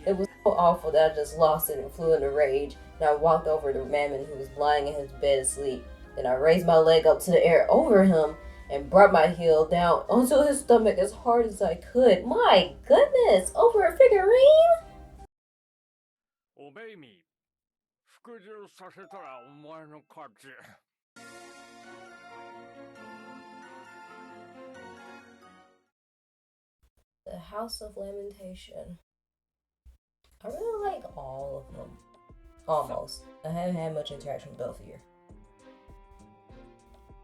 It was so awful that I just lost it and flew in a rage, and I walked over to Mammon, who was lying in his bed asleep. Then I raised my leg up to the air over him and brought my heel down onto his stomach as hard as I could. My goodness, over a figurine? おべいみ、服従させたらお前の勝ち。The House of Lamentation. I really like all of them. Almost. I haven't had much interaction with Belfier.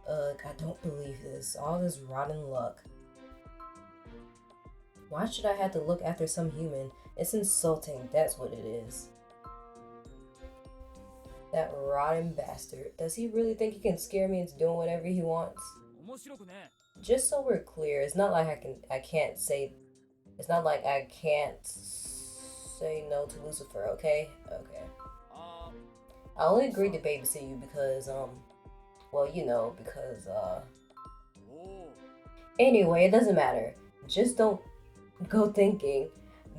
Ugh, I don't believe this. All this rotten luck. Why should I have to look after some human? It's insulting, that's what it is. That rotten bastard. Does he really think he can scare me into doing whatever he wants? Just so we're clear, it's not like I can't say no to Lucifer, okay? Okay. I only agreed to babysit you because, well, you know, because, anyway, it doesn't matter. Just don't go thinking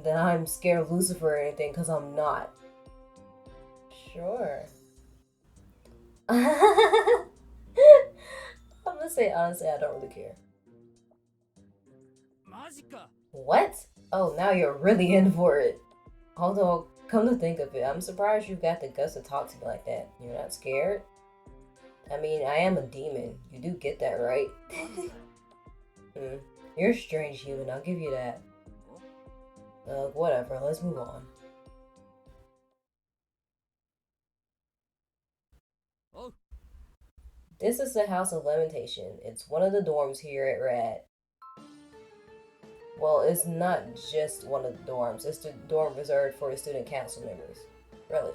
that I'm scared of Lucifer or anything, because I'm not. Sure. I'm gonna say honestly, I don't really care. What? Oh, now you're really in for it. Although, come to think of it, I'm surprised you got the guts to talk to me like that. You're not scared? I mean, I am a demon. You do get that, right? You're a strange human, I'll give you that. Whatever, let's move on. This is the House of Lamentation. It's one of the dorms here at RAD. Well, it's not just one of the dorms. It's the dorm reserved for the student council members. Really.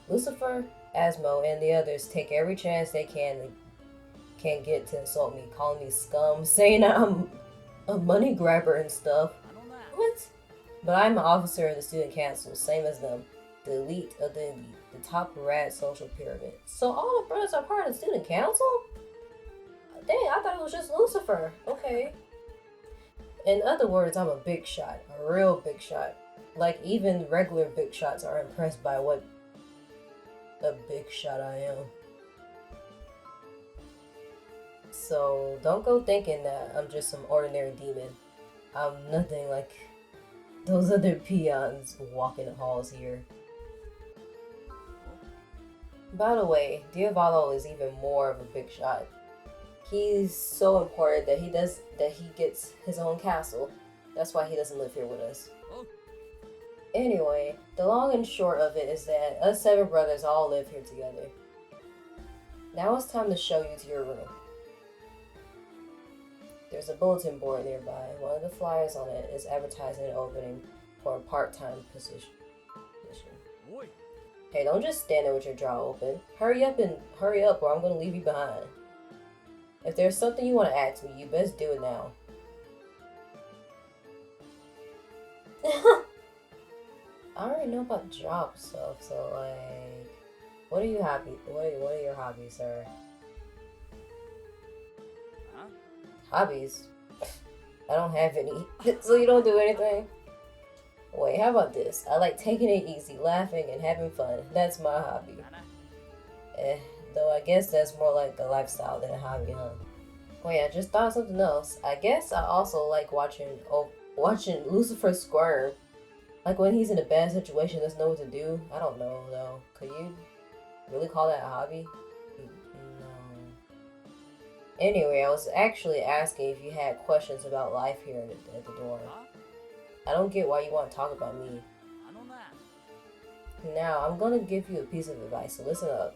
Lucifer, Asmo, and the others take every chance they can get to insult me, calling me scum, saying I'm a money grabber and stuff. What? But I'm an officer of the student council, same as them. The elite of the elite. The top RAD social pyramid. So all the brothers are part of the student council? Dang, I thought it was just Lucifer. Okay. In other words, I'm a big shot. A real big shot. Like, even regular big shots are impressed by what a big shot I am. So, don't go thinking that I'm just some ordinary demon. I'm nothing like those other peons walking the halls here. By the way, Diavolo is even more of a big shot. He's so important that he gets his own castle. That's why he doesn't live here with us. Anyway, the long and short of it is that us 7 brothers all live here together. Now it's time to show you to your room. There's a bulletin board nearby. One of the flyers on it is advertising an opening for a part-time position. Hey, don't just stand there with your jaw open. Hurry up or I'm gonna leave you behind. If there's something you want to ask me, you best do it now. I already know about job stuff, so like, what are your hobbies, sir? Huh? Hobbies? I don't have any, so you don't do anything? Wait, how about this? I like taking it easy, laughing, and having fun. That's my hobby. Though I guess that's more like a lifestyle than a hobby, huh? Wait, I just thought of something else. I guess I also like watching Lucifer squirm. Like when he's in a bad situation, doesn't know what to do. I don't know, though. Could you really call that a hobby? No. Anyway, I was actually asking if you had questions about life here at the dorm. I don't get why you want to talk about me. Now, I'm gonna give you a piece of advice, so listen up.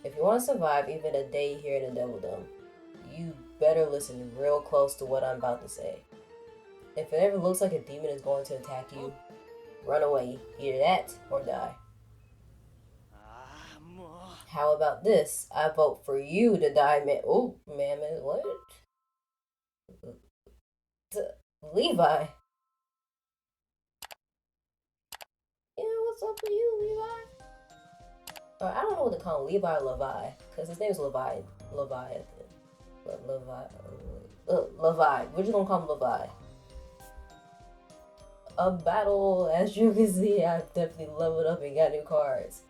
If you want to survive even a day here in the Devildom, you better listen real close to what I'm about to say. If it ever looks like a demon is going to attack you, run away. Either that or die. How about this? I vote for you to die, man. Oh, Mammon, what? Levi. Yeah, what's up with you, Levi? I don't know what to call him, Levi or Levi, because his name's Levi. Levi. We're just gonna call him Levi. a battle. As you can see, I've definitely leveled up and got new cards.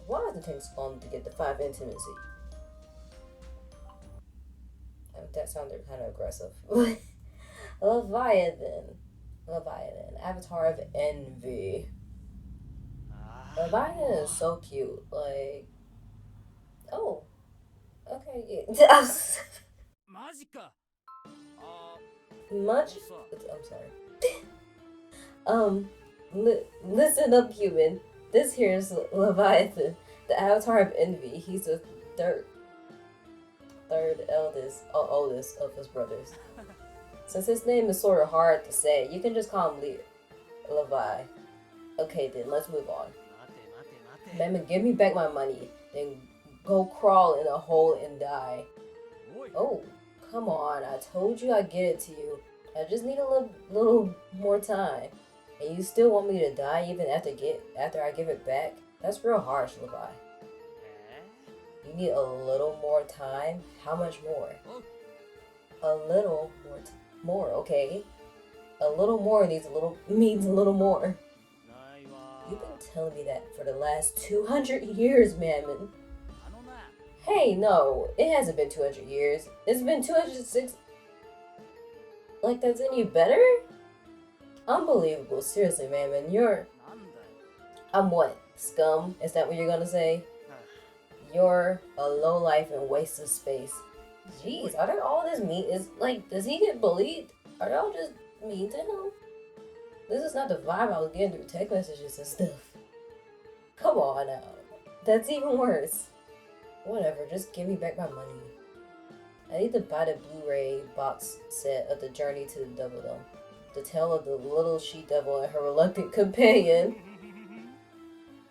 Why does it take so long to get the 5 intimacy? That sounded kind of aggressive. Leviathan. Leviathan. Avatar of Envy. Leviathan is so cute. Like, oh, okay. Yeah. Much. I'm sorry. Um, listen up, human. This here is Leviathan, the Avatar of Envy. He's the third oldest of his brothers. Since his name is sort of hard to say, you can just call him Levi. Okay, then let's move on. Mammon, give me back my money, then go crawl in a hole and die. Oh, come on! I told you I'd get it to you. I just need a little more time. And you still want me to die even after I give it back? That's real harsh, Levi. You need a little more time? How much more? A little more, okay? A little more means a little more. You've been telling me that for the last 200 years, Mammon. Hey, no, it hasn't been 200 years. It's been 206. Like, that's any better? Unbelievable. Seriously, Mammon, I'm what? Scum? Is that what you're gonna say? You're a lowlife and waste of space. Jeez, are there all this mean? Does he get bullied? Are y'all just mean to him? This is not the vibe I was getting through text messages and stuff. Come on now. That's even worse. Whatever, just give me back my money. I need to buy the Blu-ray box set of The Journey to the Devil Dome. The tale of the little she-devil and her reluctant companion.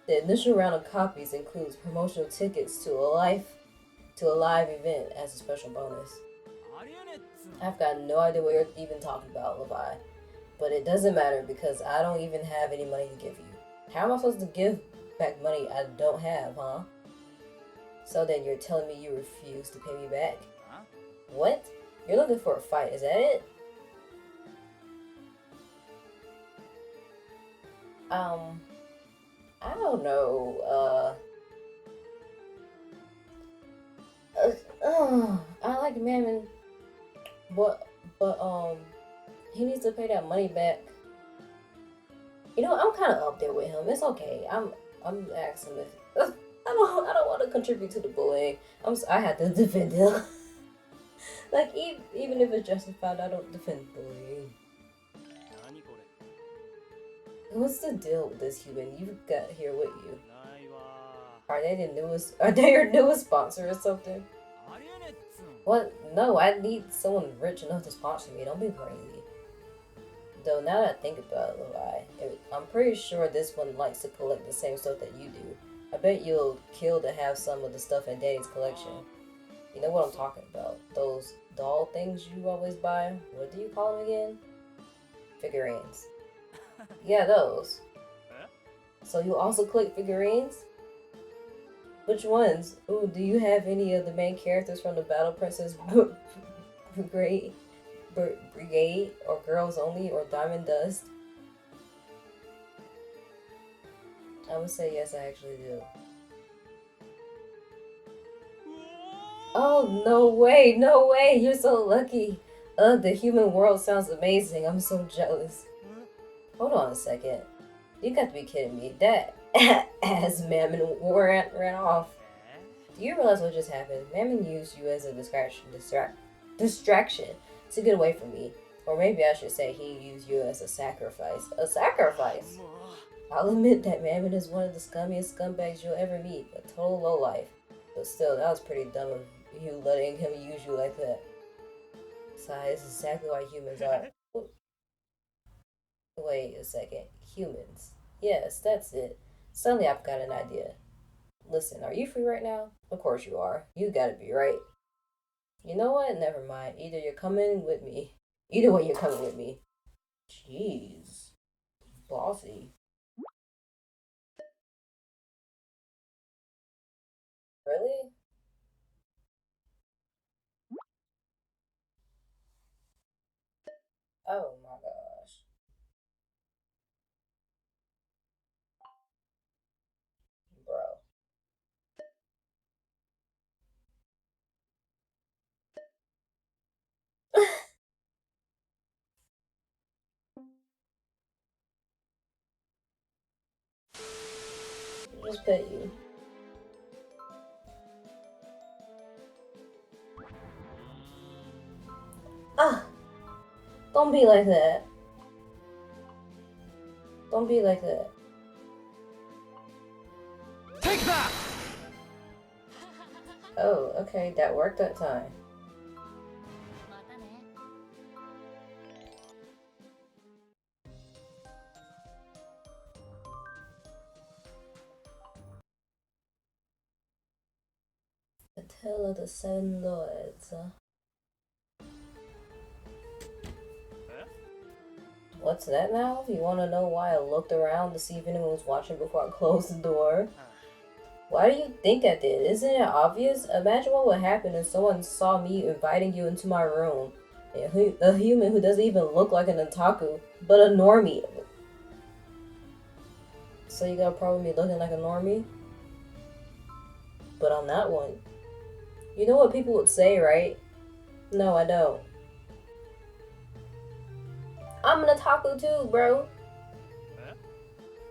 The initial round of copies includes promotional tickets to a live event as a special bonus. I've got no idea what you're even talking about, Levi. But it doesn't matter because I don't even have any money to give you. How am I supposed to give back money I don't have, huh? So then you're telling me you refuse to pay me back? What? You're looking for a fight, is that it? I don't know, I like Mammon, but he needs to pay that money back. You know, I'm kind of up there with him. It's okay. I'm asking if I don't want to contribute to the bullying. I had to defend him. Like even if it's justified, I don't defend bullying. What's the deal with this human you've got here with you? Are they your newest sponsor or something? What? No, I need someone rich enough to sponsor me. Don't be crazy. Though now that I think about it, Levi, I'm pretty sure this one likes to collect the same stuff that you do. I bet you'll kill to have some of the stuff in Danny's collection. You know what I'm talking about. Those doll things you always buy. What do you call them again? Figurines. Yeah, those. So you also collect figurines? Which ones? Ooh, do you have any of the main characters from the Battle Princess Brigade, or Girls Only, or Diamond Dust? I would say yes, I actually do. Oh, no way, no way, you're so lucky. The human world sounds amazing. I'm so jealous. Hold on a second. You got to be kidding me. That as Mammon ran off. Do you realize what just happened? Mammon used you as a distraction to get away from me. Or maybe I should say he used you as a sacrifice. A sacrifice? I'll admit that Mammon is one of the scummiest scumbags you'll ever meet. A total lowlife. But still, that was pretty dumb of you letting him use you like that. Besides, this is exactly why humans are... Wait a second. Humans. Yes, that's it. Suddenly I've got an idea. Listen, are you free right now? Of course you are. You gotta be, right? You know what? Never mind. Either you're coming with me. Either way, you're coming with me. Jeez. Bossy. Really? just pet you. Ah! Don't be like that. Don't be like that. Take that! Oh, okay, that worked that time. The Tale of the Seven Lords. What's that now? You want to know why I looked around to see if anyone was watching before I closed the door? Why do you think I did? Isn't it obvious? Imagine what would happen if someone saw me inviting you into my room. A human who doesn't even look like an otaku, but a normie. So you got a problem with me looking like a normie? But I'm not one. You know what people would say, right? No, I don't. I'm an otaku too, bro.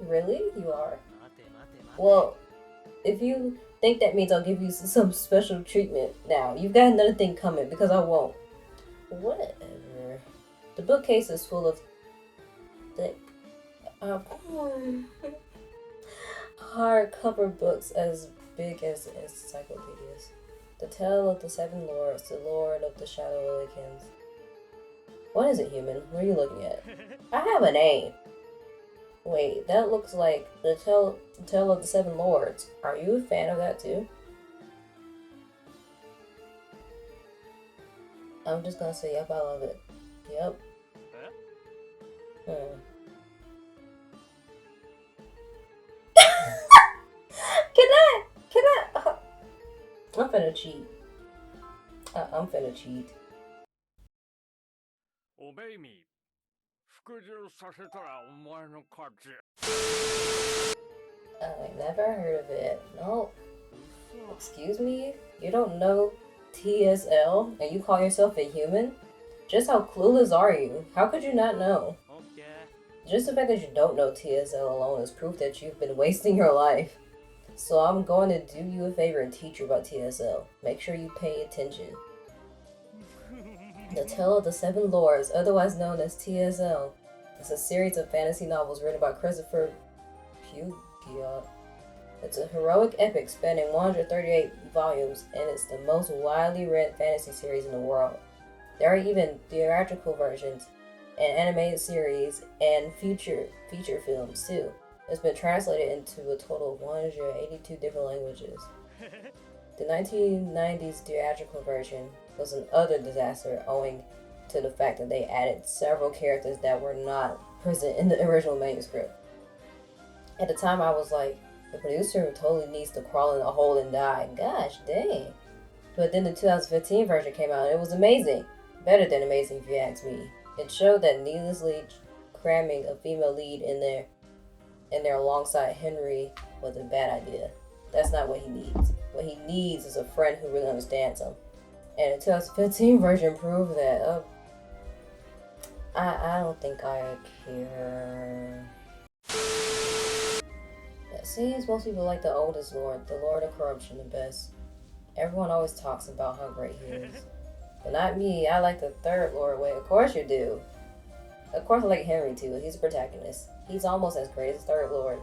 Really? You are? Well, if you think that means I'll give you some special treatment now, you've got another thing coming, because I won't. Whatever. The bookcase is full of thick, hardcover books as big as encyclopedias. The Tale of the Seven Lords, the Lord of the Shadow Awakens. What is it, human? What are you looking at? I have a name. Wait, that looks like the Tale of the Seven Lords. Are you a fan of that too? I'm just gonna say, yep, I love it. Yep. Can I? I'm finna cheat. I'm finna cheat. Obey me. 服従させたらお前の勝ち。I never heard of it. No. Excuse me? You don't know TSL and you call yourself a human? Just how clueless are you? How could you not know? Just the fact that you don't know TSL alone is proof that you've been wasting your life. So I'm going to do you a favor and teach you about TSL. Make sure you pay attention. The Tale of the Seven Lords, otherwise known as TSL, is a series of fantasy novels written by Christopher Puglia. It's a heroic epic spanning 138 volumes, and it's the most widely read fantasy series in the world. There are even theatrical versions, an animated series, and feature films too. It's been translated into a total of 182 different languages. The 1990s theatrical version was an utter disaster owing to the fact that they added several characters that were not present in the original manuscript. At the time, I was like, the producer totally needs to crawl in a hole and die. Gosh dang. But then the 2015 version came out and it was amazing. Better than amazing if you ask me. It showed that needlessly cramming a female lead in there alongside Henry was a bad idea. That's not what he needs. What he needs is a friend who really understands him. And the 2015 version proved that. I don't think I care. It seems most people like the oldest lord, the Lord of Corruption, the best. Everyone always talks about how great he is. But not me, I like the third lord. Wait, of course you do. Of course I like Henry too, he's a protagonist. He's almost as great as the third lord.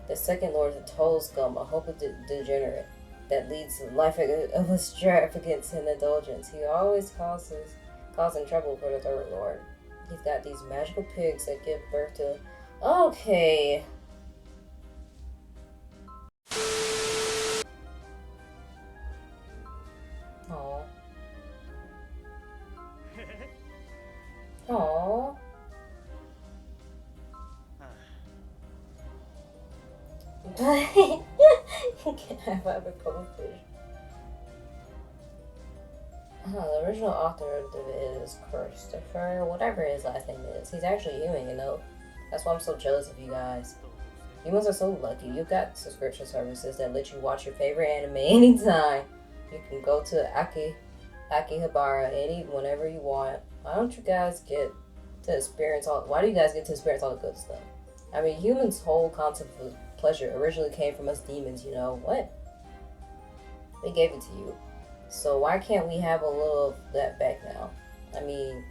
The second lord is a total scum, a hopeless degenerate that leads a life of extravagance and indulgence. He always causing trouble for the third lord. He's got these magical pigs that give birth to... Okay. Aww. Aww. Can I have a goldfish? The original author of it is Christopher, whatever his last name is. He's actually human, you know? That's why I'm so jealous of you guys. Humans are so lucky. You've got subscription services that let you watch your favorite anime anytime. You can go to Akihabara whenever you want. Why don't you guys get to experience all? Why do you guys get to experience all the good stuff? I mean, humans' whole concept of pleasure originally came from us demons, you know. What? We gave it to you. So why can't we have a little of that back now? I mean,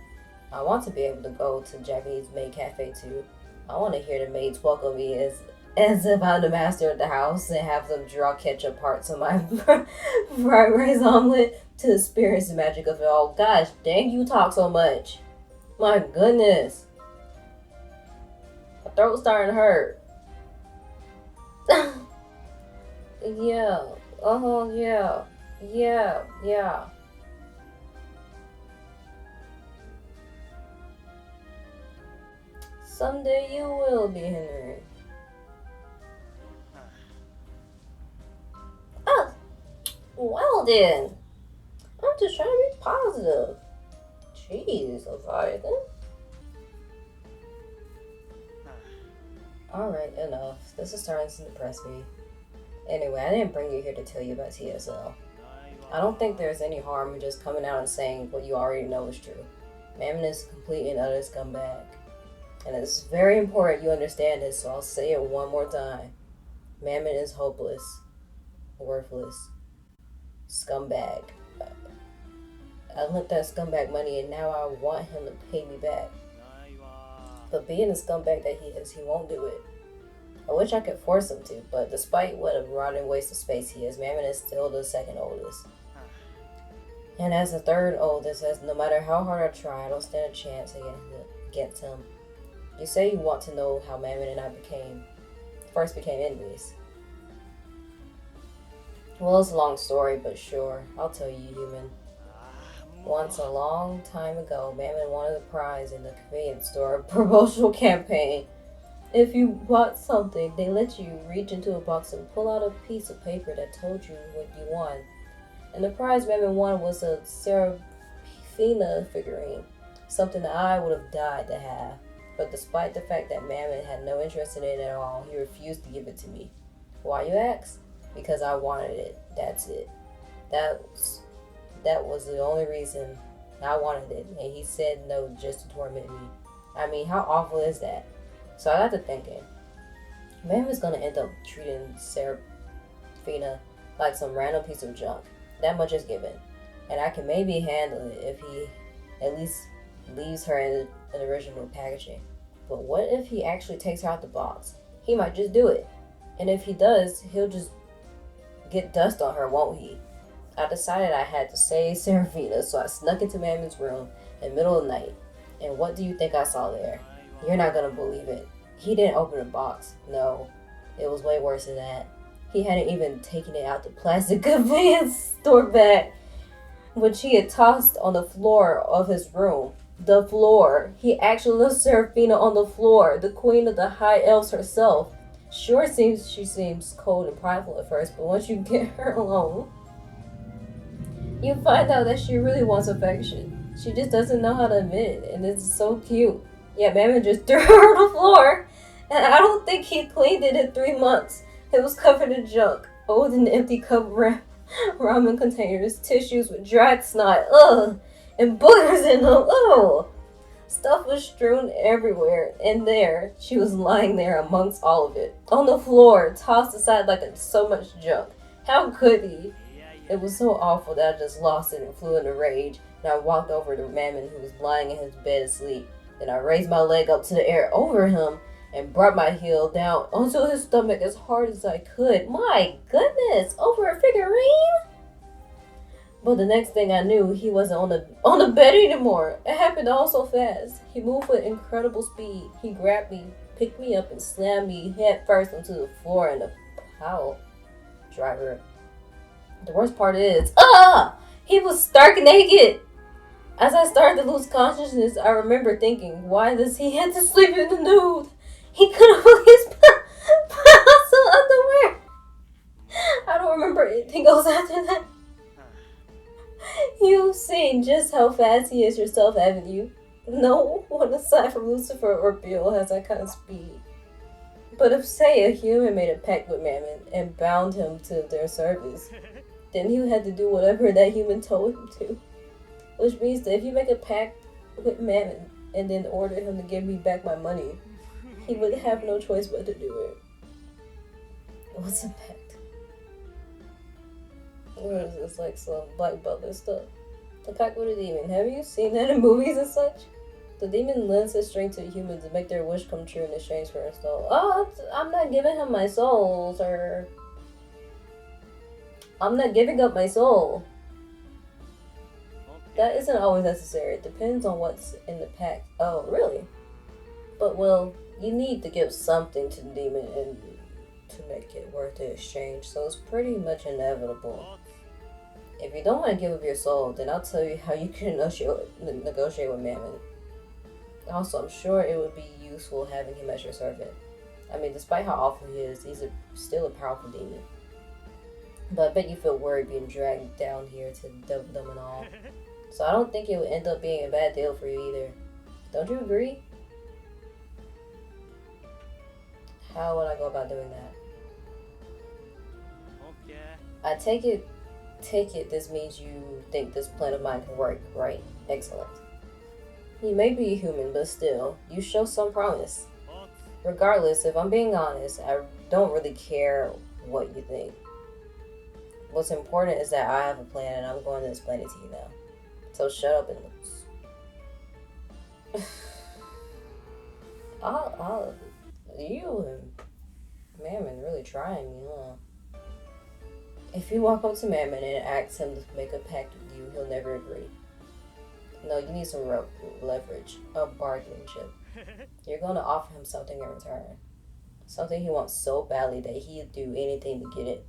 I want to be able to go to Japanese maid cafe too. I want to hear the maids welcome me as if I'm the master of the house and have them draw ketchup parts on my fried rice omelet to experience the magic of it all. Gosh, dang, you talk so much. My goodness. My throat's starting to hurt. Yeah. Yeah. Yeah. Someday you will be, Henry. Oh, well then. I'm just trying to be positive. Jeez, Leviathan. Alright, enough. This is starting to depress me. Anyway, I didn't bring you here to tell you about TSL. I don't think there's any harm in just coming out and saying what you already know is true. Mammon is a complete and utter scumbag. And it's very important you understand this, so I'll say it one more time. Mammon is hopeless, worthless, scumbag. I lent that scumbag money and now I want him to pay me back. But being the scumbag that he is, he won't do it. I wish I could force him to, but despite what a rotten waste of space he is, Mammon is still the second oldest. And as the third oldest, as no matter how hard I try, I don't stand a chance against him. You say you want to know how Mammon and I first became enemies. Well, it's a long story, but sure, I'll tell you, human. Once, a long time ago, Mammon wanted a prize in the convenience store promotional campaign. If you bought something, they let you reach into a box and pull out a piece of paper that told you what you won. And the prize Mammon won was a Seraphina figurine, something that I would have died to have. But despite the fact that Mammon had no interest in it at all, he refused to give it to me. Why, you ask? Because I wanted it. That's it. That was the only reason I wanted it, and he said no just to torment me. I mean, how awful is that? So I got to thinking, Mammon's gonna end up treating Seraphina like some random piece of junk. That much is given. And I can maybe handle it if he at least leaves her in the original packaging. But what if he actually takes her out the box? He might just do it. And if he does, he'll just get dust on her, won't he? I decided I had to save Seraphina, so I snuck into Mammon's room in the middle of the night. And what do you think I saw there? You're not gonna believe it. He didn't open the box. No, it was way worse than that. He hadn't even taken it out the plastic convenience store bag, which he had tossed on the floor of his room. The floor. He actually left Seraphina on the floor, the queen of the high elves herself. Sure, she seems cold and prideful at first, but once you get her alone, you find out that she really wants affection. She just doesn't know how to admit it, and it's so cute. Yeah, Mammon just threw her on the floor, and I don't think he cleaned it in 3 months. It was covered in junk, old and empty cup ramen containers, tissues with dried snot, and boogers in them, Stuff was strewn everywhere, and there, she was lying there amongst all of it, on the floor, tossed aside like so much junk. How could he? It was so awful that I just lost it and flew in a rage, and I walked over to Mammon, who was lying in his bed asleep. Then I raised my leg up to the air over him and brought my heel down onto his stomach as hard as I could. My goodness, over a figurine? But the next thing I knew, he wasn't on the bed anymore. It happened all so fast. He moved with incredible speed. He grabbed me, picked me up, and slammed me head first onto the floor in a pile driver. The worst part is, he was stark naked. As I started to lose consciousness, I remember thinking, why does he have to sleep in the nude? He could have at least put on some underwear. I don't remember anything else after that. You've seen just how fast he is yourself, haven't you? No one aside from Lucifer or Bill has that kind of speed. But if, say, a human made a pact with Mammon and bound him to their service, then he had to do whatever that human told him to. Which means that if you make a pact with Mammon and then order him to give me back my money, he would have no choice but to do it. What's a pact? It's like some Black Butler stuff. The pact with a demon. Have you seen that in movies and such? The demon lends his strength to humans to make their wish come true in exchange for his soul. Oh, I'm not giving him my soul, sir. I'm not giving up my soul. That isn't always necessary. It depends on what's in the pact. Oh, really? But, well, you need to give something to the demon and to make it worth the exchange, so it's pretty much inevitable. If you don't want to give up your soul, then I'll tell you how you can negotiate with Mammon. Also, I'm sure it would be useful having him as your servant. I mean, despite how awful he is, he's still a powerful demon. But I bet you feel worried being dragged down here to double them and all. So I don't think it would end up being a bad deal for you either. Don't you agree? How would I go about doing that? I take it this means you think this plan of mine can work, right? Excellent. You may be human, but still, you show some promise. Regardless, if I'm being honest, I don't really care what you think. What's important is that I have a plan and I'm going to explain it to you now. So shut up and lose. You and Mammon really trying me, huh? If you walk up to Mammon and ask him to make a pact with you, he'll never agree. No, you need some leverage, a bargaining chip. You're going to offer him something in return. Something he wants so badly that he'd do anything to get it.